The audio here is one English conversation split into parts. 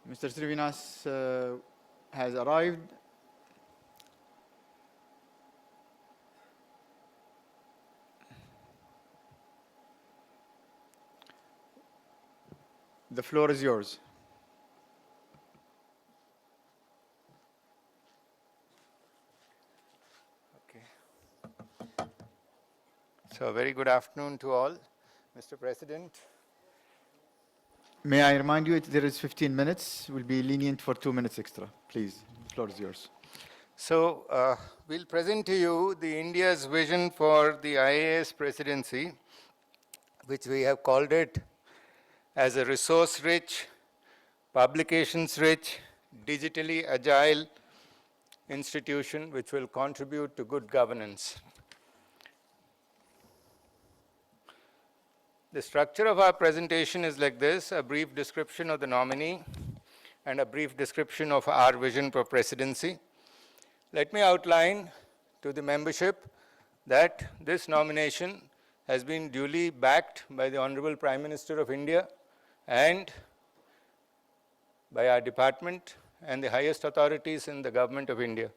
Mr. Srinivas has arrived. The floor is yours. Okay. So, very good afternoon to all. Mr. President. May I remind you, there is 15 minutes. We'll be lenient for 2 minutes extra. Please, the floor is yours. So, we'll present to you the India's vision for the IIAS presidency, which we have called it as a resource-rich, publications-rich, digitally agile institution which will contribute to good governance. The structure of our presentation is like this: a brief description of the nominee and a brief description of our vision for presidency. Let me outline to the membership that this nomination has been duly backed by the Honorable Prime Minister of India and by our department and the highest authorities in the Government of India.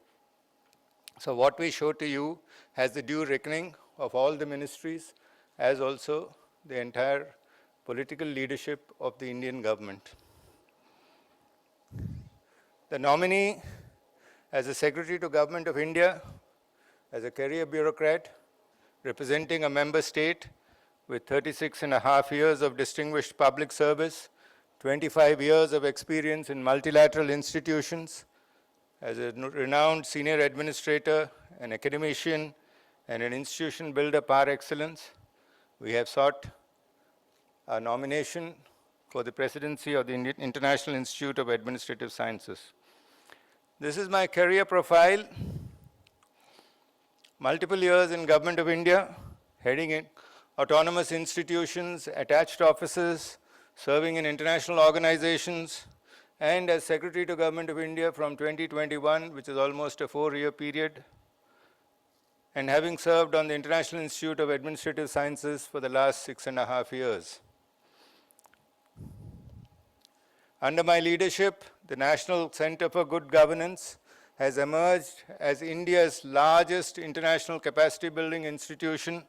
So what we show to you has the due reckoning of all the ministries as also the entire political leadership of the Indian government. The nominee as a Secretary to Government of India, as a career bureaucrat, representing a member state with 36.5 years of distinguished public service, 25 years of experience in multilateral institutions, as a renowned senior administrator, an academician, and an institution builder par excellence, we have sought a nomination for the presidency of the International Institute of Administrative Sciences. This is my career profile. Multiple years in Government of India, heading in autonomous institutions, attached offices, serving in international organizations, and as Secretary to Government of India from 2021, which is almost a 4-year period, and having served on the International Institute of Administrative Sciences for the last 6.5 years. Under my leadership, the National Center for Good Governance has emerged as India's largest international capacity building institution,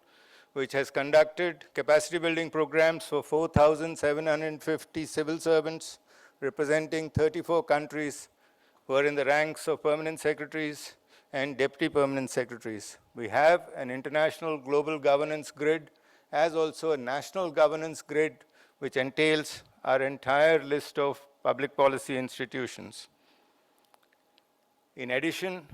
which has conducted capacity building programs for 4,750 civil servants, representing 34 countries who are in the ranks of permanent secretaries and deputy permanent secretaries. We have an international global governance grid, as also a national governance grid, which entails our entire list of public policy institutions. In addition,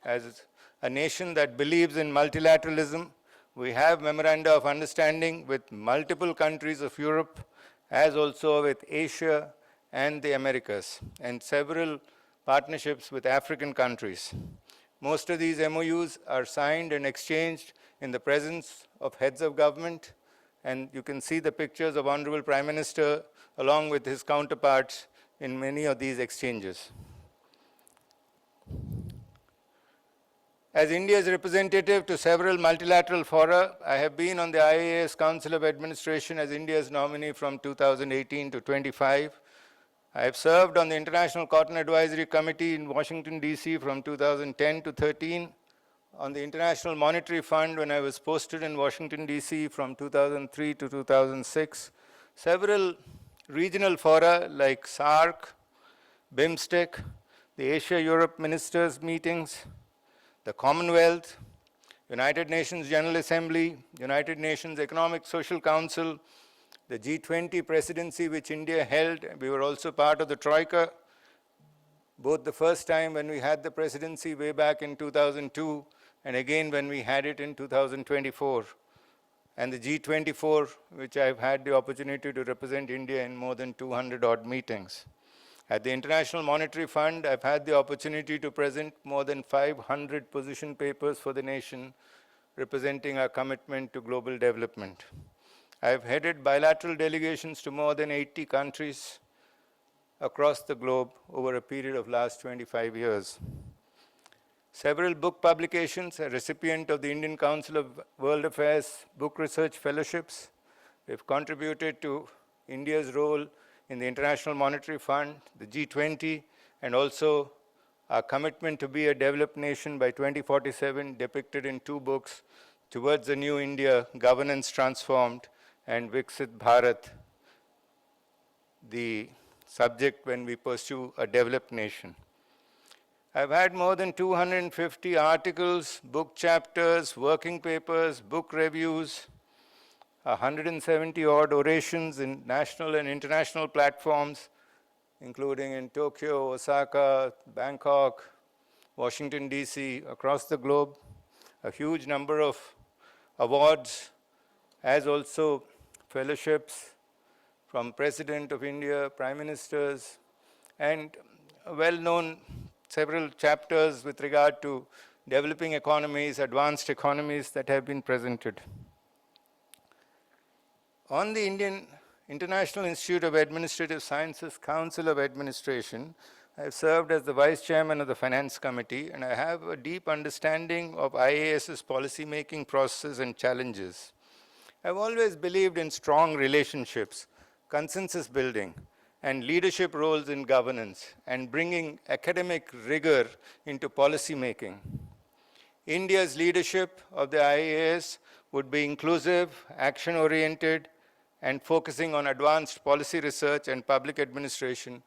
as a nation that believes in multilateralism, we have memoranda of understanding with multiple countries of Europe, as also with Asia and the Americas, and several partnerships with African countries. Most of these MOUs are signed and exchanged in the presence of heads of government, and you can see the pictures of Honorable Prime Minister along with his counterparts in many of these exchanges. As India's representative to several multilateral fora, I have been on the IIAS Council of Administration as India's nominee from 2018 to 25. I have served on the International Cotton Advisory Committee in Washington, D.C. from 2010 to 13, on the International Monetary Fund when I was posted in Washington, D.C. from 2003 to 2006, several regional fora like SAARC, BIMSTEC, the Asia-Europe Ministers' meetings, the Commonwealth, United Nations General Assembly, United Nations Economic Social Council, the G20 presidency which India held. We were also part of the Troika, both the first time when we had the presidency way back in 2002, and again when we had it in 2024. And the G24, which I've had the opportunity to represent India in more than 200 odd meetings. At the International Monetary Fund, I've had the opportunity to present more than 500 position papers for the nation, representing our commitment to global development. I've headed bilateral delegations to more than 80 countries across the globe over a period of last 25 years. Several book publications, a recipient of the Indian Council of World Affairs Book Research Fellowships. We've contributed to India's role in the International Monetary Fund, the G20, and also our commitment to be a developed nation by 2047, depicted in 2 books, Towards the New India, Governance Transformed, and Viksit Bharat, the subject when we pursue a developed nation. I've had more than 250 articles, book chapters, working papers, book reviews, 170 odd orations in national and international platforms, including in Tokyo, Osaka, Bangkok, Washington, D.C., across the globe, a huge number of awards, as also fellowships from President of India, Prime Ministers, and well-known several chapters with regard to developing economies, advanced economies that have been presented. On the Indian International Institute of Administrative Sciences Council of Administration, I have served as the Vice Chairman of the Finance Committee, and I have a deep understanding of IIAS's policy-making processes and challenges. I've always believed in strong relationships, consensus building, and leadership roles in governance, and bringing academic rigor into policy making. India's leadership of the IIAS would be inclusive, action-oriented, and focusing on advanced policy research and public administration,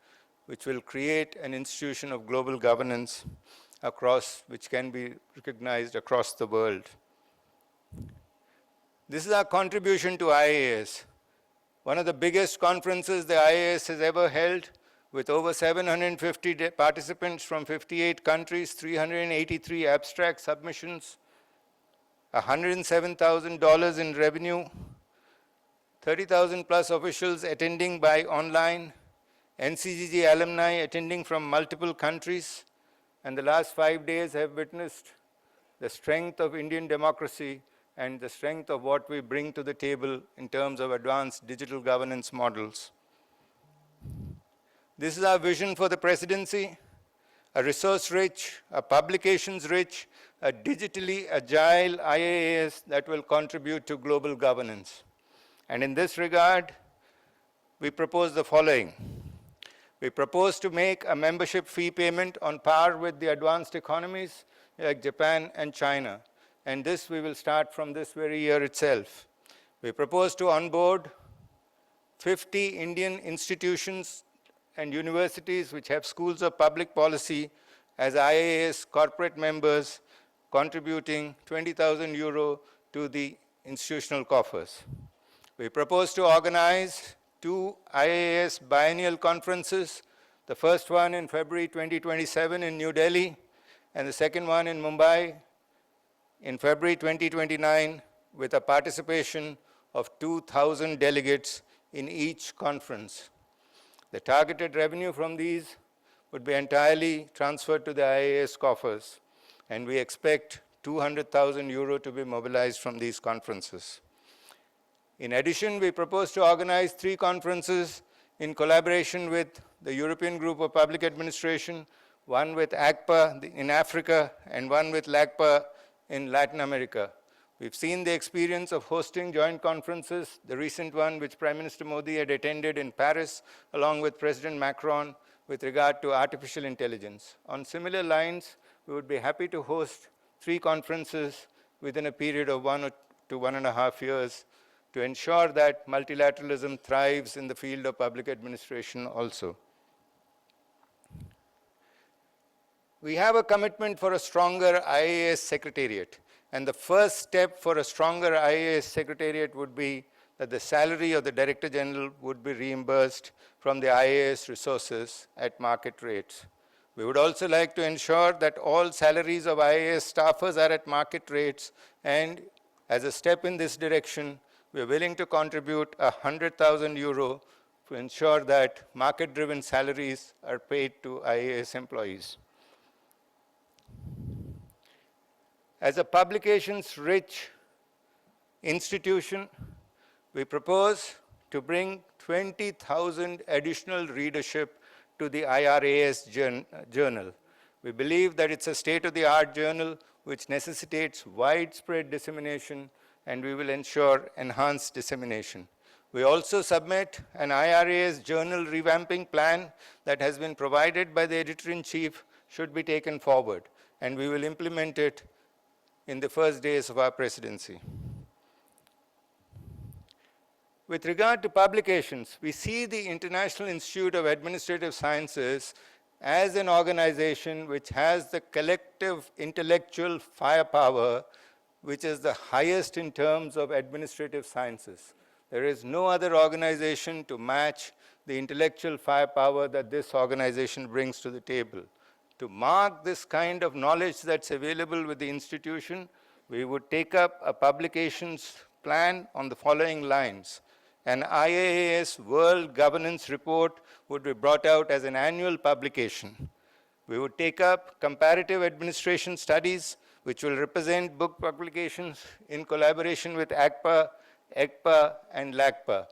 which will create an institution of global governance which can be recognized across the world. This is our contribution to IIAS, one of the biggest conferences the IIAS has ever held, with over 750 participants from 58 countries, 383 abstract submissions, $107,000 in revenue, 30,000 plus officials attending by online, NCGG alumni attending from multiple countries, and the last 5 days have witnessed the strength of Indian democracy and the strength of what we bring to the table in terms of advanced digital governance models. This is our vision for the presidency: a resource-rich, a publications-rich, a digitally agile IIAS that will contribute to global governance. And in this regard, we propose the following. We propose to make a membership fee payment on par with the advanced economies like Japan and China. And this we will start from this very year itself. We propose to onboard 50 Indian institutions and universities which have schools of public policy as IIAS corporate members, contributing 20,000 euro to the institutional coffers. We propose to organize 2 IIAS biennial conferences, the first one in February 2027 in New Delhi, and the second one in Mumbai in February 2029, with a participation of 2,000 delegates in each conference. The targeted revenue from these would be entirely transferred to the IIAS coffers, and we expect 200,000 euro to be mobilized from these conferences. In addition, we propose to organize 3 conferences in collaboration with the European Group of Public Administration, one with ACPA in Africa and one with LACPA in Latin America. We've seen the experience of hosting joint conferences, the recent one which Prime Minister Modi had attended in Paris, along with President Macron, with regard to artificial intelligence. On similar lines, we would be happy to host 3 conferences within a period of 1 to 1.5 years to ensure that multilateralism thrives in the field of public administration also. We have a commitment for a stronger IIAS secretariat, and the first step for a stronger IIAS secretariat would be that the salary of the Director General would be reimbursed from the IIAS resources at market rates. We would also like to ensure that all salaries of IIAS staffers are at market rates, and as a step in this direction, we are willing to contribute 100,000 euro to ensure that market-driven salaries are paid to IIAS employees. As a publications-rich institution, we propose to bring 20,000 additional readership to the IIAS journal. We believe that it's a state-of-the-art journal which necessitates widespread dissemination, and we will ensure enhanced dissemination. We also submit an IIAS journal revamping plan that has been provided by the editor-in-chief should be taken forward, and we will implement it in the first days of our presidency. With regard to publications, we see the International Institute of Administrative Sciences as an organization which has the collective intellectual firepower which is the highest in terms of administrative sciences. There is no other organization to match the intellectual firepower that this organization brings to the table. To mark this kind of knowledge that's available with the institution, we would take up a publications plan on the following lines. An IIAS World Governance Report would be brought out as an annual publication. We would take up comparative administration studies, which will represent book publications in collaboration with ACPA, ECPA, and LACPA.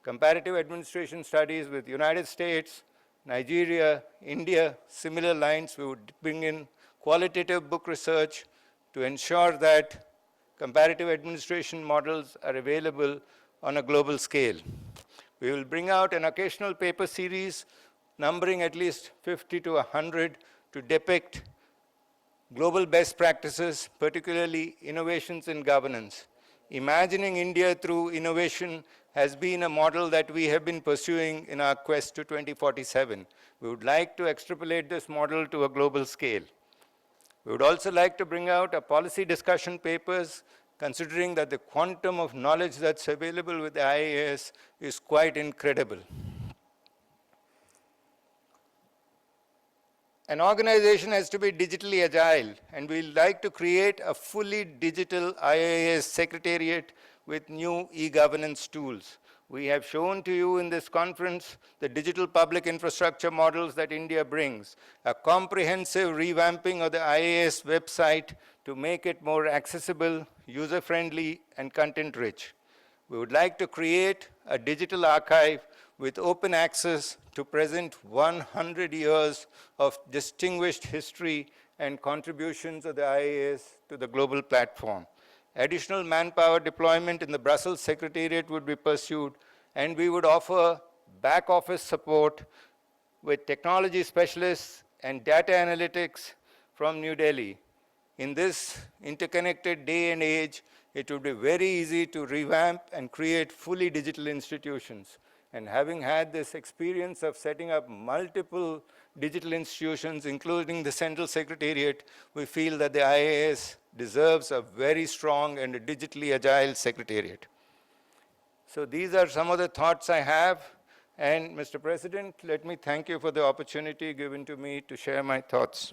Comparative administration studies with United States, Nigeria, India, similar lines. We would bring in qualitative book research to ensure that comparative administration models are available on a global scale. We will bring out an occasional paper series numbering at least 50 to 100 to depict global best practices, particularly innovations in governance. Imagining India through innovation has been a model that we have been pursuing in our quest to 2047. We would like to extrapolate this model to a global scale. We would also like to bring out a policy discussion papers, considering that the quantum of knowledge that's available with the IIAS is quite incredible. An organization has to be digitally agile, and we'd like to create a fully digital IIAS secretariat with new e-governance tools. We have shown to you in this conference the digital public infrastructure models that India brings, a comprehensive revamping of the IIAS website to make it more accessible, user-friendly, and content-rich. We would like to create a digital archive with open access to present 100 years of distinguished history and contributions of the IIAS to the global platform. Additional manpower deployment in the Brussels Secretariat would be pursued, and we would offer back office support with technology specialists and data analytics from New Delhi. In this interconnected day and age, it would be very easy to revamp and create fully digital institutions. And having had this experience of setting up multiple digital institutions, including the Central Secretariat, we feel that the IIAS deserves a very strong and a digitally agile secretariat. So these are some of the thoughts I have. And Mr. President, let me thank you for the opportunity given to me to share my thoughts.